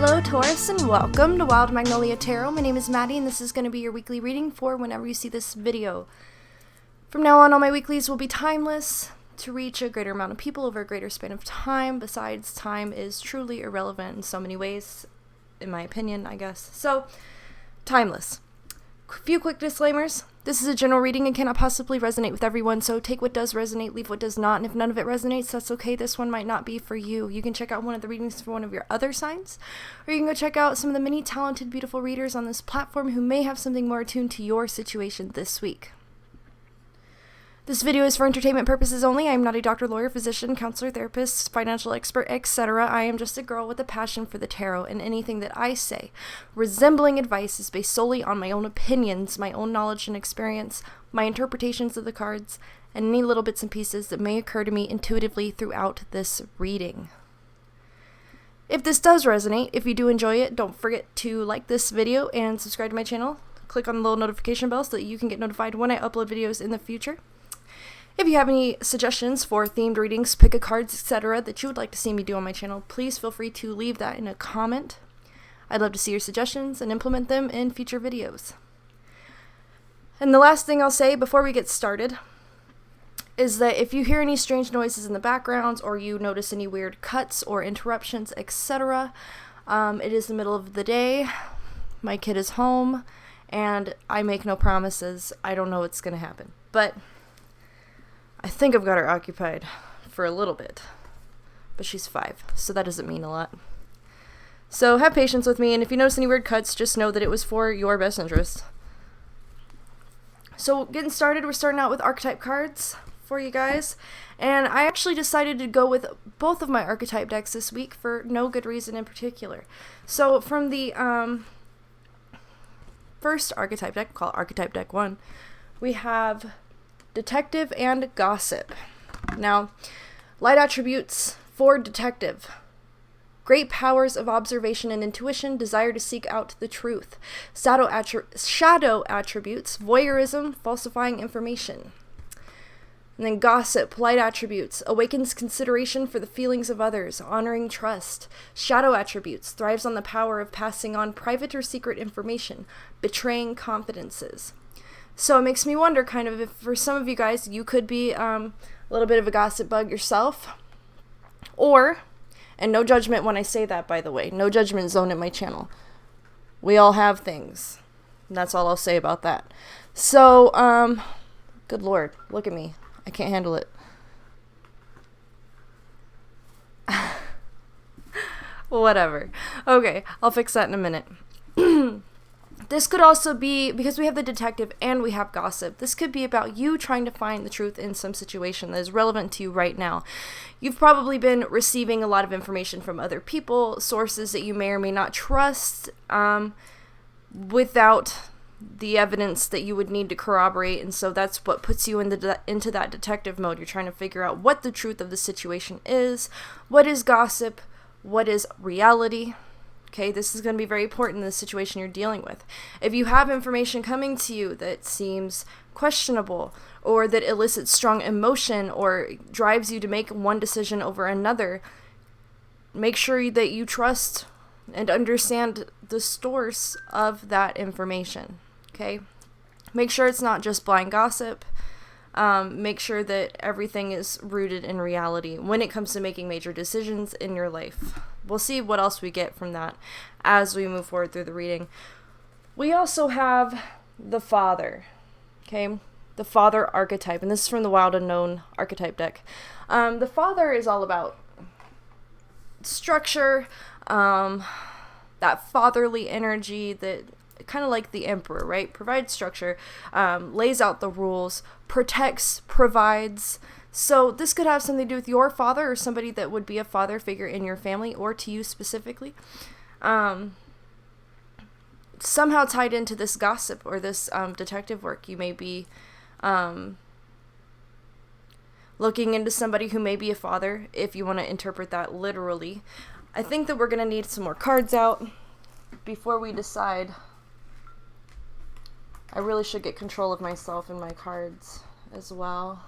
Hello Taurus, and welcome to Wild Magnolia Tarot. My name is Maddie, and this is going to be your weekly reading for whenever you see this video. From now on, all my weeklies will be timeless to reach a greater amount of people over a greater span of time. Besides, time is truly irrelevant in so many ways, in my opinion, I guess. So, timeless. A few quick disclaimers. This is a general reading and cannot possibly resonate with everyone, so take what does resonate, leave what does not, and if none of it resonates, that's okay. This one might not be for you. You can check out one of the readings for one of your other signs, or you can go check out some of the many talented, beautiful readers on this platform who may have something more attuned to your situation this week. This video is for entertainment purposes only. I am not a doctor, lawyer, physician, counselor, therapist, financial expert, etc. I am just a girl with a passion for the tarot, and anything that I say, resembling advice, is based solely on my own opinions, my own knowledge and experience, my interpretations of the cards, and any little bits and pieces that may occur to me intuitively throughout this reading. If this does resonate, if you do enjoy it, don't forget to like this video and subscribe to my channel. Click on the little notification bell so that you can get notified when I upload videos in the future. If you have any suggestions for themed readings, pick a cards, etc. that you would like to see me do on my channel, please feel free to leave that in a comment. I'd love to see your suggestions and implement them in future videos. And the last thing I'll say before we get started is that if you hear any strange noises in the background or you notice any weird cuts or interruptions, etc., it is the middle of the day, my kid is home, and I make no promises. I don't know what's going to happen. But I think I've got her occupied for a little bit, but she's 5, so that doesn't mean a lot. So have patience with me, and if you notice any weird cuts, just know that it was for your best interest. So getting started, we're starting out with archetype cards for you guys, and I actually decided to go with both of my archetype decks this week for no good reason in particular. So from the first archetype deck, called Archetype Deck 1, we have Detective and Gossip. Now, light attributes for Detective: great powers of observation and intuition, desire to seek out the truth. Shadow attributes: voyeurism, falsifying information. And then Gossip, light attributes: awakens consideration for the feelings of others, honoring trust. Shadow attributes: thrives on the power of passing on private or secret information, betraying confidences. So it makes me wonder kind of if for some of you guys, you could be a little bit of a gossip bug yourself. Or, and no judgment when I say that, by the way, no judgment zone at my channel. We all have things. And that's all I'll say about that. So, good Lord, look at me. I can't handle it. Whatever. Okay, I'll fix that in a minute. This could also be, because we have the detective and we have gossip, this could be about you trying to find the truth in some situation that is relevant to you right now. You've probably been receiving a lot of information from other people, sources that you may or may not trust, without the evidence that you would need to corroborate, and so that's what puts you into that detective mode. You're trying to figure out what the truth of the situation is, what is gossip, what is reality. Okay, this is going to be very important in the situation you're dealing with. If you have information coming to you that seems questionable, or that elicits strong emotion, or drives you to make one decision over another, make sure that you trust and understand the source of that information. Okay, make sure it's not just blind gossip. Make sure that everything is rooted in reality when it comes to making major decisions in your life. We'll see what else we get from that as we move forward through the reading. We also have the Father, okay? The Father archetype, and this is from the Wild Unknown Archetype Deck. The Father is all about structure, that fatherly energy that kind of like the Emperor, right? Provides structure, lays out the rules, protects, provides. So this could have something to do with your father or somebody that would be a father figure in your family or to you specifically. Somehow tied into this gossip or this detective work. You may be looking into somebody who may be a father, if you want to interpret that literally. I think that we're going to need some more cards out before we decide. I really should get control of myself and my cards as well.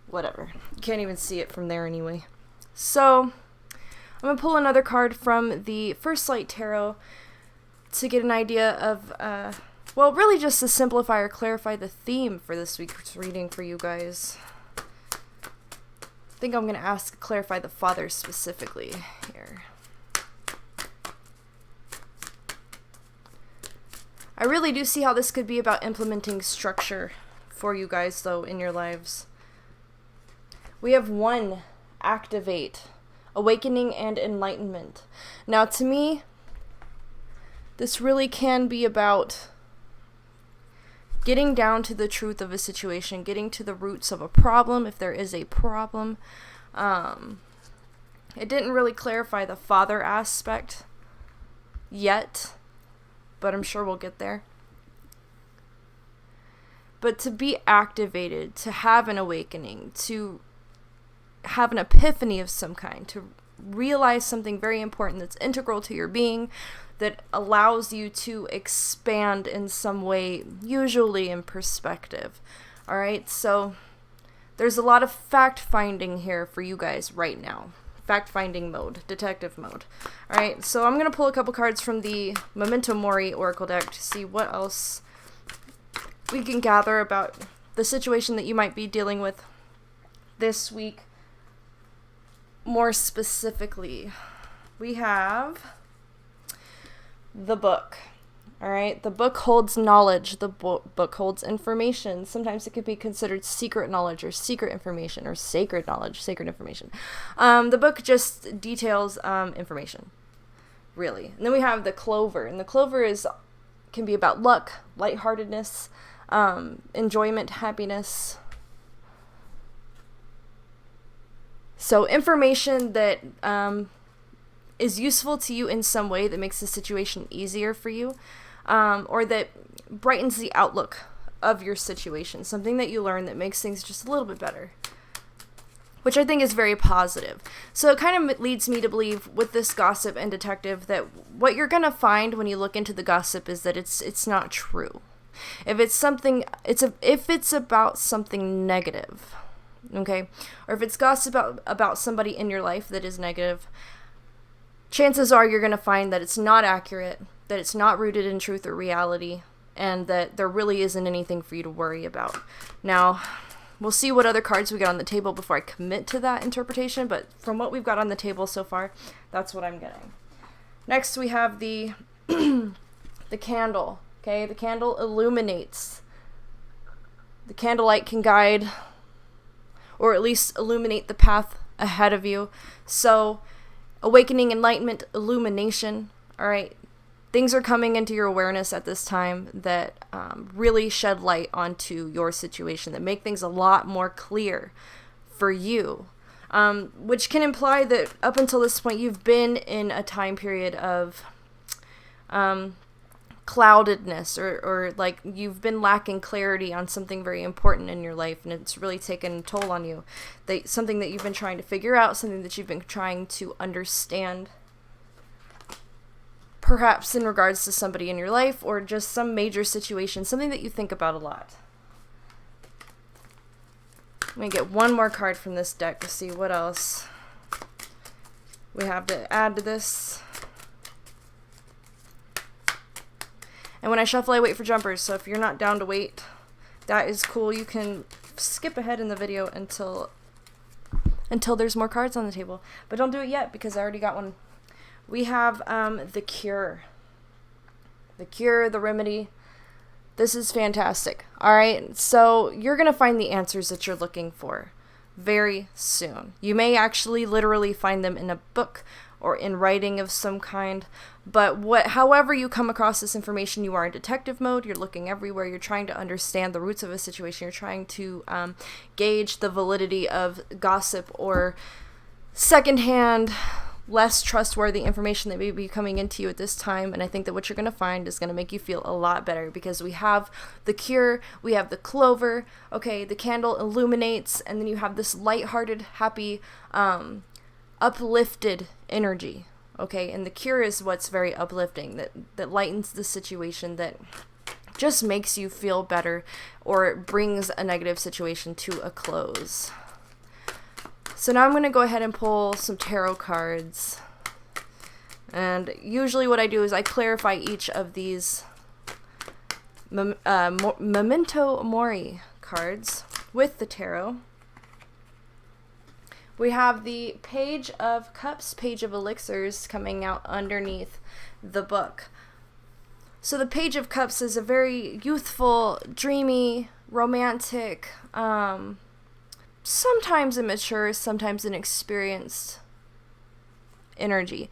Whatever. You can't even see it from there anyway. So, I'm going to pull another card from the First Light Tarot to get an idea of, well, really just to simplify or clarify the theme for this week's reading for you guys. I think I'm going to clarify the Father specifically here. I really do see how this could be about implementing structure for you guys, though, in your lives. We have 1, activate, awakening and enlightenment. Now, to me, this really can be about getting down to the truth of a situation, getting to the roots of a problem, if there is a problem. It didn't really clarify the Father aspect yet, but I'm sure we'll get there. But to be activated, to have an awakening, to have an epiphany of some kind, to realize something very important that's integral to your being, that allows you to expand in some way, usually in perspective. All right, so there's a lot of fact-finding here for you guys right now. Fact-finding mode, detective mode. All right, so I'm going to pull a couple cards from the Memento Mori Oracle deck to see what else we can gather about the situation that you might be dealing with this week. More specifically, we have the book. All right, the book holds knowledge. The book holds information. Sometimes it could be considered secret knowledge or secret information or sacred knowledge, sacred information. The book just details information, really. And then we have the clover, and the clover can be about luck, lightheartedness, enjoyment, happiness. So information that is useful to you in some way that makes the situation easier for you, or that brightens the outlook of your situation. Something that you learn that makes things just a little bit better, which I think is very positive. So it kind of leads me to believe with this gossip and detective that what you're going to find when you look into the gossip is that it's not true. If it's something, if it's about something negative, okay, or if it's gossip about somebody in your life that is negative, chances are you're going to find that it's not accurate, that it's not rooted in truth or reality, and that there really isn't anything for you to worry about. Now, we'll see what other cards we got on the table before I commit to that interpretation, but from what we've got on the table so far, that's what I'm getting. Next, we have the the candle. Okay, the candle illuminates. The candlelight can guide, or at least illuminate the path ahead of you. So, awakening, enlightenment, illumination. All right, things are coming into your awareness at this time that really shed light onto your situation, that make things a lot more clear for you, which can imply that up until this point you've been in a time period of cloudedness, or like you've been lacking clarity on something very important in your life, and it's really taken a toll on you. Something that you've been trying to figure out, something that you've been trying to understand, perhaps in regards to somebody in your life, or just some major situation, something that you think about a lot. I'm going to get one more card from this deck to see what else we have to add to this. And when I shuffle, I wait for jumpers, so if you're not down to wait, that is cool. You can skip ahead in the video until there's more cards on the table. But don't do it yet, because I already got one. We have the cure. The cure, the remedy. This is fantastic. All right, so you're going to find the answers that you're looking for very soon. You may actually literally find them in a book or in writing of some kind, but however you come across this information, you are in detective mode. You're looking everywhere. You're trying to understand the roots of a situation. You're trying to gauge the validity of gossip or secondhand, less trustworthy information that may be coming into you at this time. And I think that what you're going to find is going to make you feel a lot better, because we have the cure, we have the clover, okay, the candle illuminates, and then you have this lighthearted, happy, uplifted energy, okay? And the cure is what's very uplifting, that lightens the situation, that just makes you feel better, or brings a negative situation to a close. So now I'm going to go ahead and pull some tarot cards And usually what I do is I clarify each of these Memento Mori cards with the tarot. We have the Page of Cups, Page of Elixirs coming out underneath the book. So the Page of Cups is a very youthful, dreamy, romantic, sometimes immature, sometimes inexperienced energy.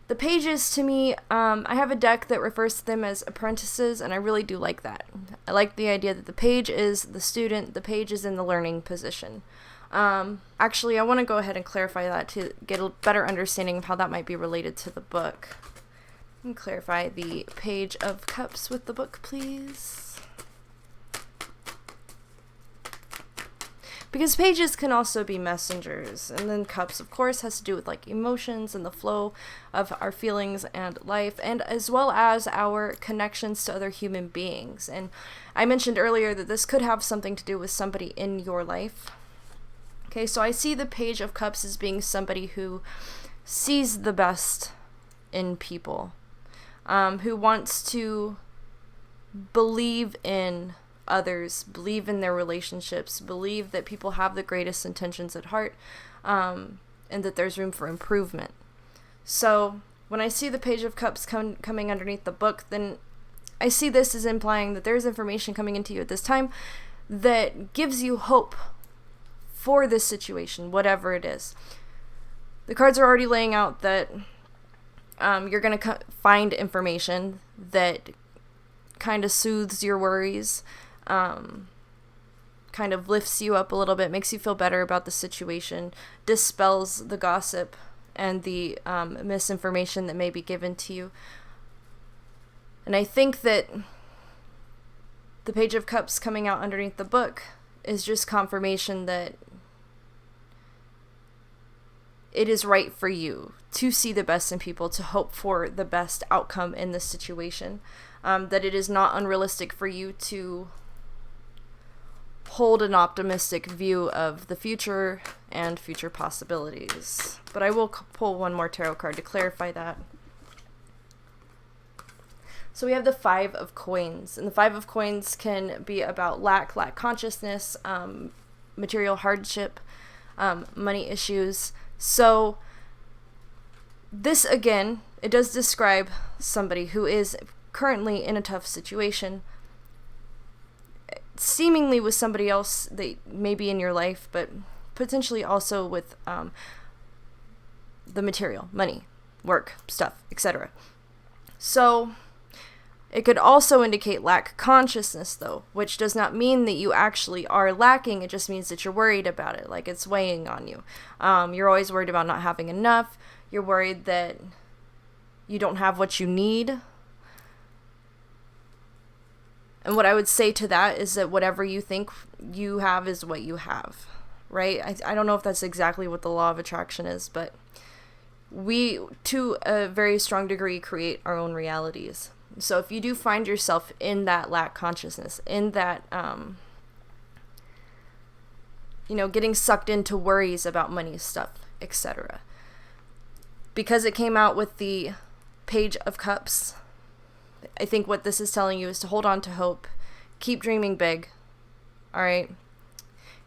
The pages, to me, I have a deck that refers to them as apprentices, and I really do like that. I like the idea that the page is the student, the page is in the learning position. Actually, I want to go ahead and clarify that to get a better understanding of how that might be related to the book. And clarify the Page of Cups with the book, please. Because pages can also be messengers, and then cups, of course, has to do with like emotions and the flow of our feelings and life, and as well as our connections to other human beings. And I mentioned earlier that this could have something to do with somebody in your life. Okay, so I see the Page of Cups as being somebody who sees the best in people, who wants to believe in others, believe in their relationships, believe that people have the greatest intentions at heart, and that there's room for improvement. So when I see the Page of Cups coming underneath the book, then I see this as implying that there's information coming into you at this time that gives you hope for this situation, whatever it is. The cards are already laying out that you're going to find information that kind of soothes your worries, kind of lifts you up a little bit, makes you feel better about the situation, dispels the gossip and the misinformation that may be given to you. And I think that the Page of Cups coming out underneath the book is just confirmation that it is right for you to see the best in people, to hope for the best outcome in this situation, that it is not unrealistic for you to hold an optimistic view of the future and future possibilities. But I will pull one more tarot card to clarify that. So we have the Five of Coins, and the Five of Coins can be about lack consciousness, material hardship, money issues. So this, again, it does describe somebody who is currently in a tough situation, seemingly with somebody else that may be in your life, but potentially also with the material, money, work, stuff, etc. So it could also indicate lack consciousness, though, which does not mean that you actually are lacking. It just means that you're worried about it, like it's weighing on you. You're always worried about not having enough. You're worried that you don't have what you need. And what I would say to that is that whatever you think you have is what you have, right? I don't know if that's exactly what the law of attraction is, but we, to a very strong degree, create our own realities. So if you do find yourself in that lack consciousness, in that, getting sucked into worries about money stuff, etc. Because it came out with the Page of Cups, I think what this is telling you is to hold on to hope, keep dreaming big, all right?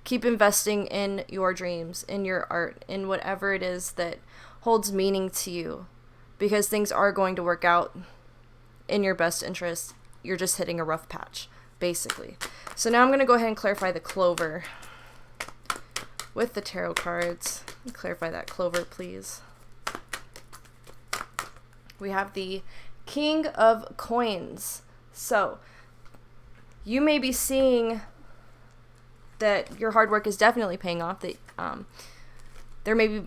Keep investing in your dreams, in your art, in whatever it is that holds meaning to you, because things are going to work out in your best interest. You're just hitting a rough patch, basically. So now I'm going to go ahead and clarify the clover with the tarot cards. Clarify that clover, please. We have the King of Coins. So you may be seeing that your hard work is definitely paying off, that there may be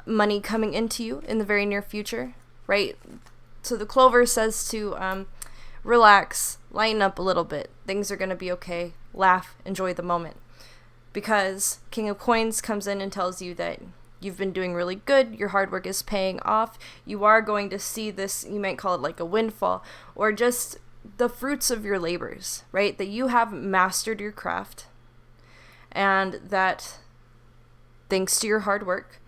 money coming into you in the very near future, right? So the clover says to relax, lighten up a little bit. Things are going to be okay. Laugh, enjoy the moment. Because King of Coins comes in and tells you that you've been doing really good. Your hard work is paying off. You are going to see this, you might call it like a windfall, or just the fruits of your labors, right? That you have mastered your craft, and that thanks to your hard work,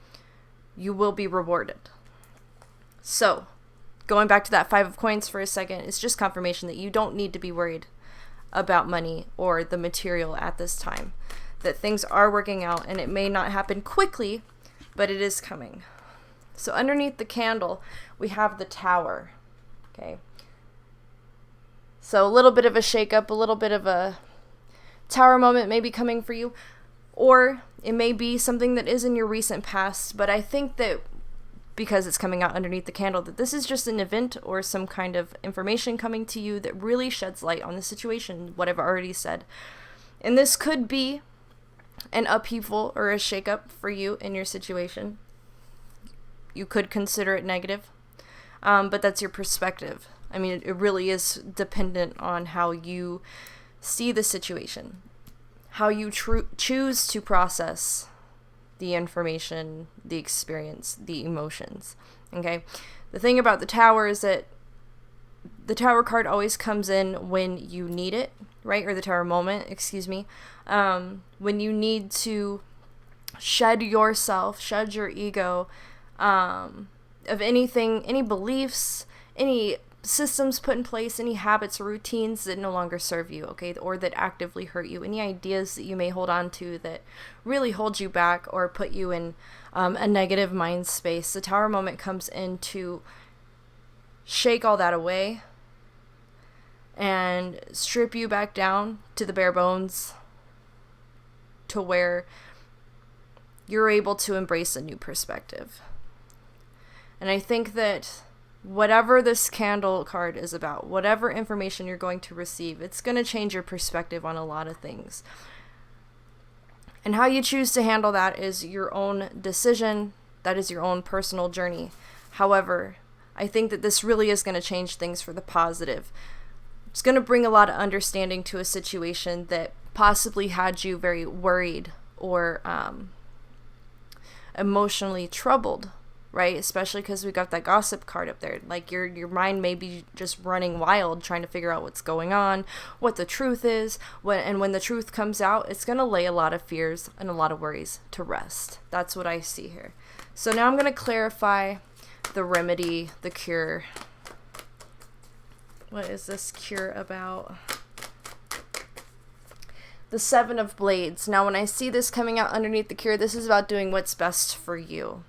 you will be rewarded. So, going back to that 5 of coins for a second, it's just confirmation that you don't need to be worried about money or the material at this time. That things are working out, and it may not happen quickly, but it is coming. So underneath the candle, we have the Tower. Okay. So a little bit of a shakeup, a little bit of a Tower moment may be coming for you, or it may be something that is in your recent past, but I think that because it's coming out underneath the candle, that this is just an event or some kind of information coming to you that really sheds light on the situation, what I've already said. And this could be an upheaval or a shakeup for you in your situation. You could consider it negative, but that's your perspective. I mean, it really is dependent on how you see the situation, how you choose to process the information, the experience, the emotions. Okay? The thing about the Tower is that the Tower card always comes in when you need it, right? Or the Tower moment, excuse me. When you need to shed yourself, shed your ego, of anything, any beliefs, any systems put in place, any habits or routines that no longer serve you, okay, or that actively hurt you, any ideas that you may hold on to that really hold you back or put you in a negative mind space. The Tower moment comes in to shake all that away and strip you back down to the bare bones, to where you're able to embrace a new perspective. And I think that whatever this candle card is about, whatever information you're going to receive, it's going to change your perspective on a lot of things. And how you choose to handle that is your own decision. That is your own personal journey. However, I think that this really is going to change things for the positive. It's going to bring a lot of understanding to a situation that possibly had you very worried or emotionally troubled. Right? Especially because we got that gossip card up there. Like your mind may be just running wild trying to figure out what's going on, what the truth is. When the truth comes out, it's going to lay a lot of fears and a lot of worries to rest. That's what I see here. So now I'm going to clarify the remedy, the cure. What is this cure about? The 7 of Blades. Now when I see this coming out underneath the cure, this is about doing what's best for you.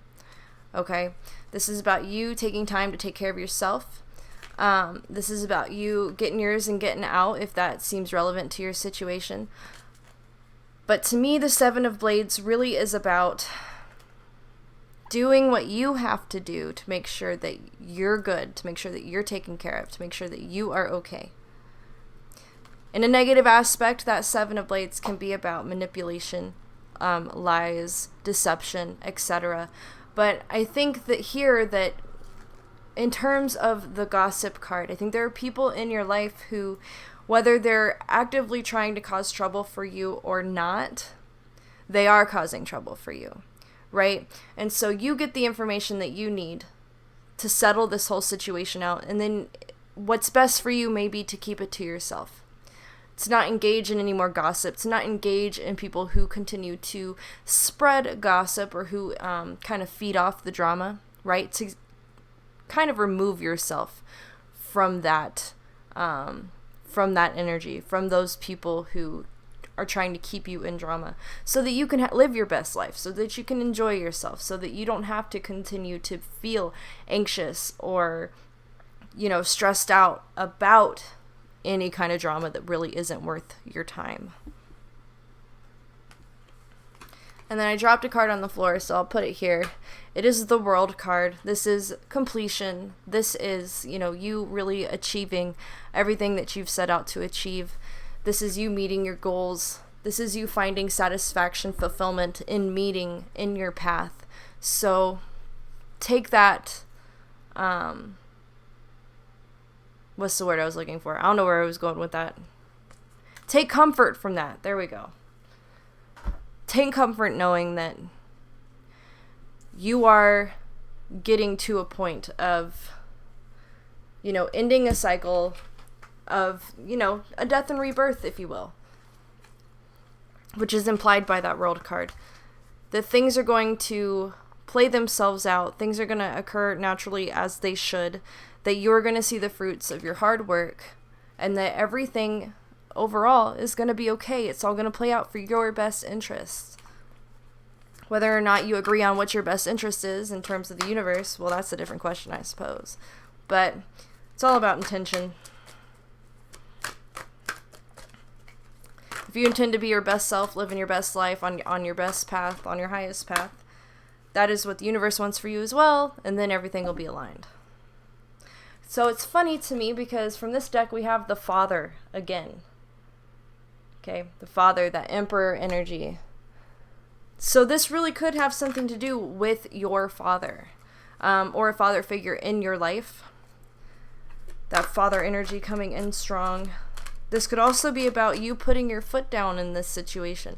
Okay, this is about you taking time to take care of yourself. This is about you getting yours and getting out if that seems relevant to your situation. But to me, the 7 of Blades really is about doing what you have to do to make sure that you're good, to make sure that you're taken care of, to make sure that you are okay. In a negative aspect, that 7 of Blades can be about manipulation, lies, deception, etc. But I think that here, that in terms of the gossip card, I think there are people in your life who, whether they're actively trying to cause trouble for you or not, they are causing trouble for you, right? And so you get the information that you need to settle this whole situation out, and then what's best for you may be to keep it to yourself. To not engage in any more gossip, to not engage in people who continue to spread gossip or who kind of feed off the drama, right? To kind of remove yourself from that energy, from those people who are trying to keep you in drama, so that you can live your best life, so that you can enjoy yourself, so that you don't have to continue to feel anxious or, stressed out about any kind of drama that really isn't worth your time. And then I dropped a card on the floor, so I'll put it here. It is the World card. This is completion. This is, you really achieving everything that you've set out to achieve. This is you meeting your goals. This is you finding satisfaction, fulfillment in meeting in your path. So take that, what's the word I was looking for? I don't know where I was going with that. Take comfort from that. There we go. Take comfort knowing that you are getting to a point of, ending a cycle of, a death and rebirth, if you will, which is implied by that World card. That things are going to play themselves out. Things are going to occur naturally as they should, that you're going to see the fruits of your hard work, and that everything overall is going to be okay. It's all going to play out for your best interests. Whether or not you agree on what your best interest is in terms of the universe, well, that's a different question, I suppose. But it's all about intention. If you intend to be your best self, living your best life on your best path, on your highest path, that is what the universe wants for you as well, and then everything will be aligned. So it's funny to me because from this deck we have the Father again. Okay, the Father, that Emperor energy. So this really could have something to do with your father, or a father figure in your life. That father energy coming in strong. This could also be about you putting your foot down in this situation.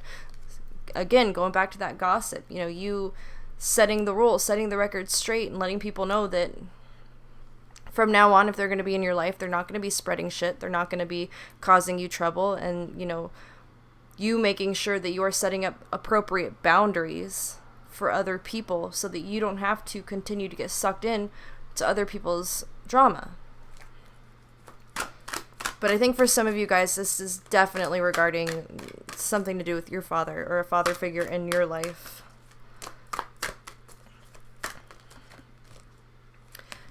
Again, going back to that gossip, you setting the rules, setting the record straight, and letting people know that from now on, if they're going to be in your life, they're not going to be spreading shit. They're not going to be causing you trouble. And, you making sure that you are setting up appropriate boundaries for other people so that you don't have to continue to get sucked in to other people's drama. But I think for some of you guys, this is definitely regarding something to do with your father or a father figure in your life.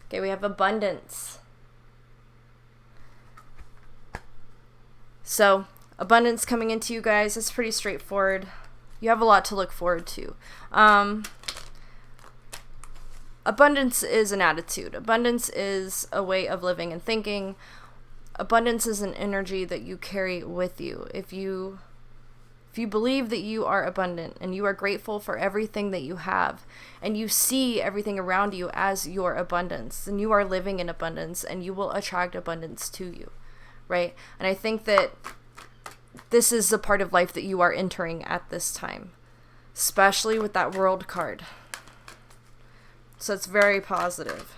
Okay, we have abundance. So, abundance coming into you guys, it's pretty straightforward. You have a lot to look forward to. Abundance is an attitude. Abundance is a way of living and thinking. Abundance is an energy that you carry with you. If you believe that you are abundant and you are grateful for everything that you have, and you see everything around you as your abundance, then you are living in abundance and you will attract abundance to you, right? And I think that this is the part of life that you are entering at this time, especially with that World card. So it's very positive.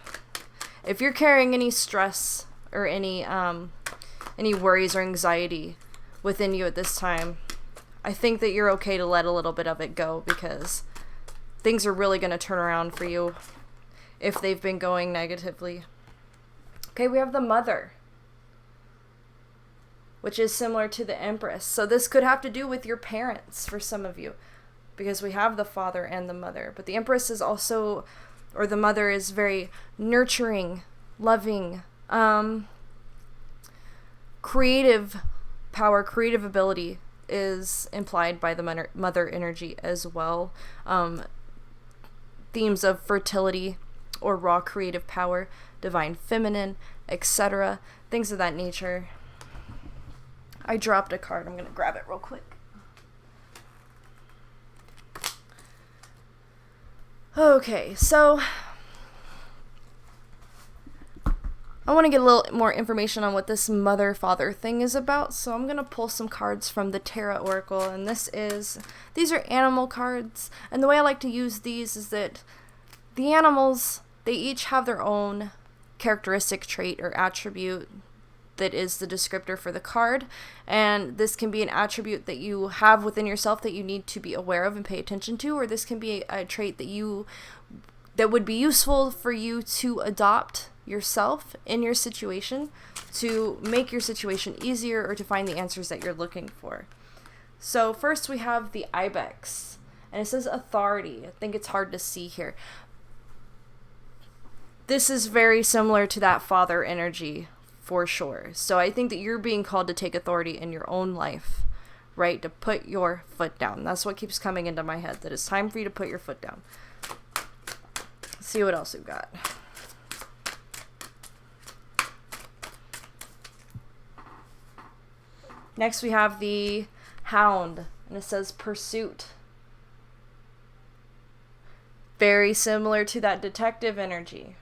If you're carrying any stress or any worries or anxiety within you at this time, I think that you're okay to let a little bit of it go, because things are really going to turn around for you if they've been going negatively. Okay, we have the Mother, which is similar to the Empress. So this could have to do with your parents for some of you, because we have the Father and the Mother. But the Empress is also, or the Mother is very nurturing, loving, creative power, creative ability is implied by the mother energy as well. Themes of fertility or raw creative power, divine feminine, etc. Things of that nature. I dropped a card. I'm going to grab it real quick. Okay, so I want to get a little more information on what this mother-father thing is about, so I'm going to pull some cards from the Terra Oracle, and these are animal cards, and the way I like to use these is that the animals, they each have their own characteristic trait or attribute that is the descriptor for the card, and this can be an attribute that you have within yourself that you need to be aware of and pay attention to, or this can be a trait that would be useful for you to adopt yourself in your situation to make your situation easier or to find the answers that you're looking for. So first we have the ibex, and it says authority. I think it's hard to see here. This is very similar to that father energy for sure. So I think that you're being called to take authority in your own life, right? To put your foot down. That's what keeps coming into my head, that it's time for you to put your foot down. Let's see what else we've got. Next we have the Hound, and it says pursuit. Very similar to that detective energy.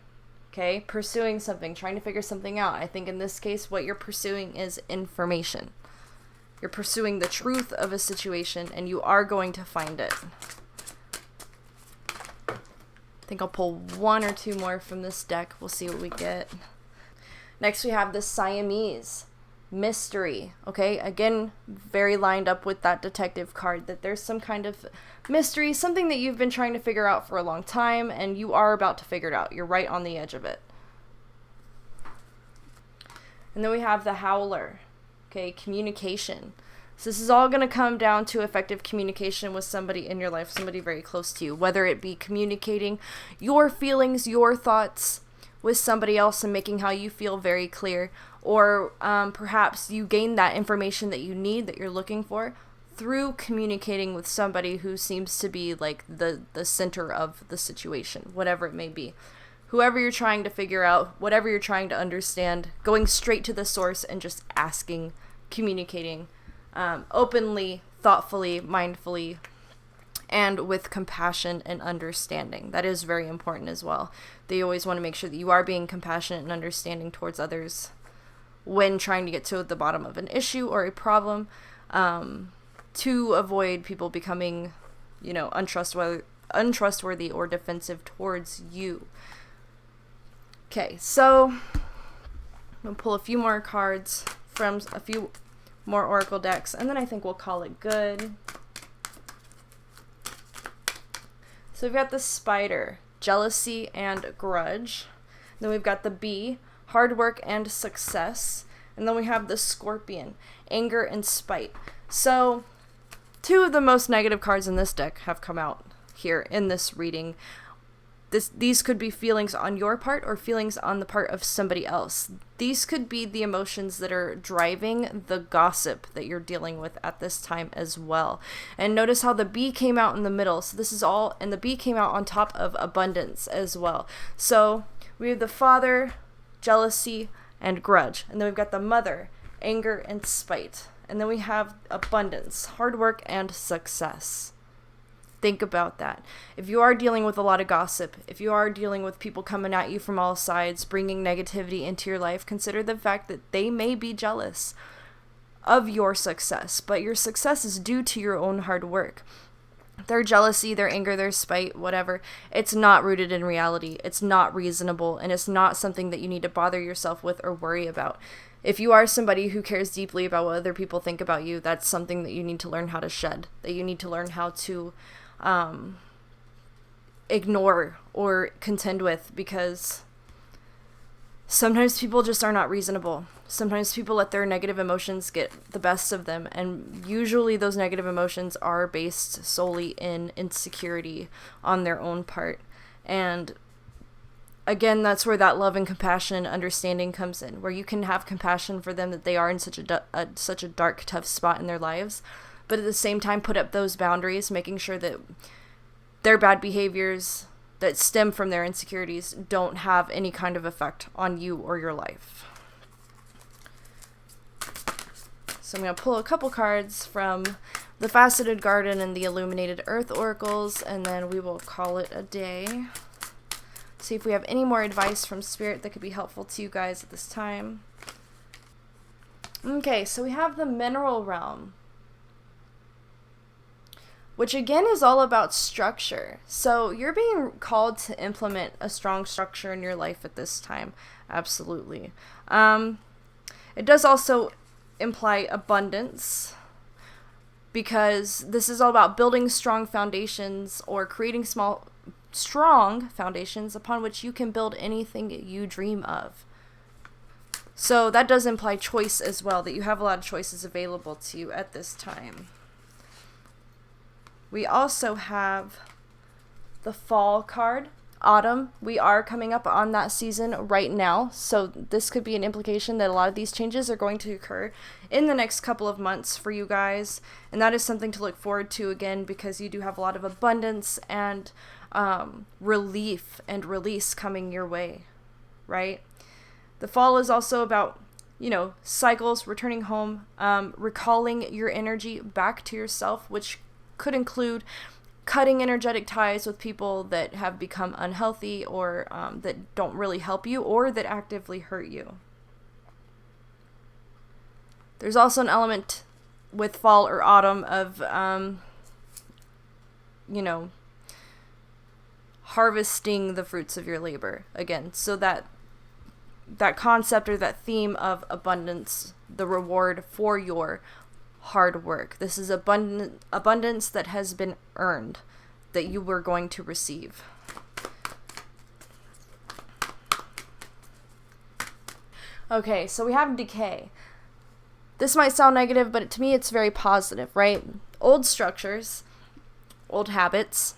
Okay, pursuing something, trying to figure something out. I think in this case what you're pursuing is information. You're pursuing the truth of a situation, and you are going to find it. I think I'll pull one or two more from this deck. We'll see what we get. Next we have the Siamese. mystery. Okay, again, very lined up with that detective card, that there's some kind of mystery, something that you've been trying to figure out for a long time, and you are about to figure it out. You're right on the edge of it. And then we have the Howler. Okay, communication. So this is all going to come down to effective communication with somebody in your life, somebody very close to you, whether it be communicating your feelings, your thoughts with somebody else and making how you feel very clear, or perhaps you gain that information that you need, that you're looking for, through communicating with somebody who seems to be like the center of the situation, whatever it may be. Whoever you're trying to figure out, whatever you're trying to understand, going straight to the source and just asking, communicating openly, thoughtfully, mindfully, and with compassion and understanding. That is very important as well. They always want to make sure that you are being compassionate and understanding towards others when trying to get to the bottom of an issue or a problem, to avoid people becoming, untrustworthy or defensive towards you. Okay, so I'm going to pull a few more cards from a few more Oracle decks, and then I think we'll call it good. So we've got the Spider, jealousy and grudge. Then we've got the Bee, hard work and success. And then we have the Scorpion, anger and spite. So two of the most negative cards in this deck have come out here in this reading. These could be feelings on your part or feelings on the part of somebody else. These could be the emotions that are driving the gossip that you're dealing with at this time as well. And notice how the Bee came out in the middle. So this is all, and the Bee came out on top of abundance as well. So we have the Father, jealousy, and grudge. And then we've got the Mother, anger and spite. And then we have abundance, hard work, and success. Think about that. If you are dealing with a lot of gossip, if you are dealing with people coming at you from all sides, bringing negativity into your life, consider the fact that they may be jealous of your success, but your success is due to your own hard work. Their jealousy, their anger, their spite, whatever, it's not rooted in reality. It's not reasonable, and it's not something that you need to bother yourself with or worry about. If you are somebody who cares deeply about what other people think about you, that's something that you need to learn how to shed, that you need to learn how to ignore or contend with, because sometimes people just are not reasonable. Sometimes people let their negative emotions get the best of them, and usually those negative emotions are based solely in insecurity on their own part. And again, that's where that love and compassion and understanding comes in, where you can have compassion for them that they are in such a dark, tough spot in their lives, but at the same time put up those boundaries, making sure that their bad behaviors that stem from their insecurities don't have any kind of effect on you or your life. So I'm going to pull a couple cards from the Faceted Garden and the Illuminated Earth Oracles, and then we will call it a day. See if we have any more advice from Spirit that could be helpful to you guys at this time. Okay, so we have the Mineral Realm, which again is all about structure. So you're being called to implement a strong structure in your life at this time. Absolutely. It does also imply abundance, because this is all about building strong foundations or creating strong foundations upon which you can build anything you dream of. So that does imply choice as well, that you have a lot of choices available to you at this time. We also have the Fall card, Autumn. We are coming up on that season right now, so this could be an implication that a lot of these changes are going to occur in the next couple of months for you guys, and that is something to look forward to, again, because you do have a lot of abundance and relief and release coming your way, right? The Fall is also about, cycles, returning home, recalling your energy back to yourself, which could include cutting energetic ties with people that have become unhealthy or that don't really help you or that actively hurt you. There's also an element with Fall or Autumn of, harvesting the fruits of your labor again. So that concept or that theme of abundance the reward for your hard work. This is abundance that has been earned, that you were going to receive. Okay, so we have decay. This might sound negative, but to me it's very positive, right? Old structures, old habits,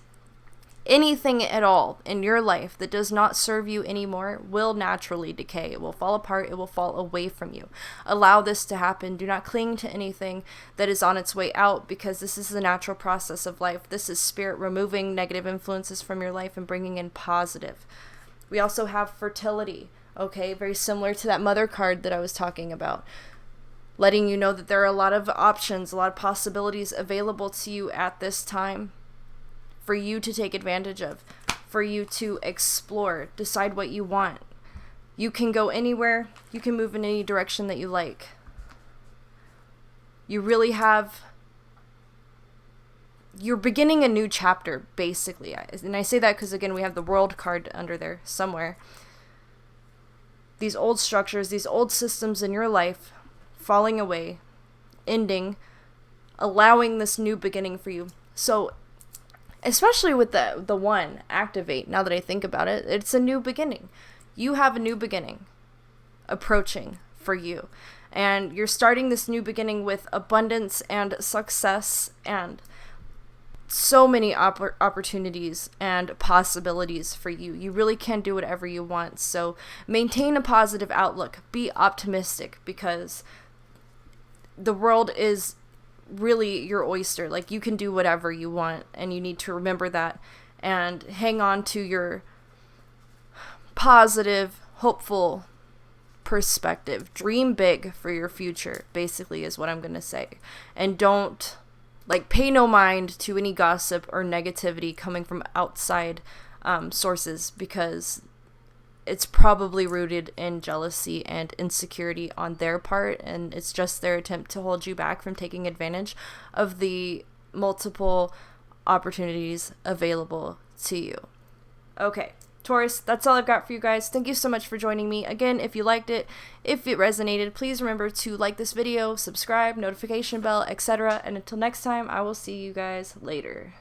anything at all in your life that does not serve you anymore will naturally decay. It will fall apart. It will fall away from you. Allow this to happen. Do not cling to anything that is on its way out, because this is the natural process of life. This is spirit removing negative influences from your life and bringing in positive. We also have fertility, okay? Very similar to that mother card that I was talking about. Letting you know that there are a lot of options, a lot of possibilities available to you at this time for you to take advantage of, for you to explore, decide what you want. You can go anywhere, you can move in any direction that you like. You really have, you're beginning a new chapter, basically. And I say that because, again, we have the World card under there somewhere. These old structures, these old systems in your life, falling away, ending, allowing this new beginning for you. So, especially with the one, activate, now that I think about it, it's a new beginning. You have a new beginning approaching for you. And you're starting this new beginning with abundance and success and so many opportunities and possibilities for you. You really can do whatever you want. So maintain a positive outlook. Be optimistic, because the world is really your oyster. Like, you can do whatever you want, and you need to remember that and hang on to your positive, hopeful perspective. Dream big for your future, basically, is what I'm going to say. And don't, pay no mind to any gossip or negativity coming from outside sources, because it's probably rooted in jealousy and insecurity on their part, and it's just their attempt to hold you back from taking advantage of the multiple opportunities available to you. Okay, Taurus, that's all I've got for you guys. Thank you so much for joining me. Again, if you liked it, if it resonated, please remember to like this video, subscribe, notification bell, etc. And until next time, I will see you guys later.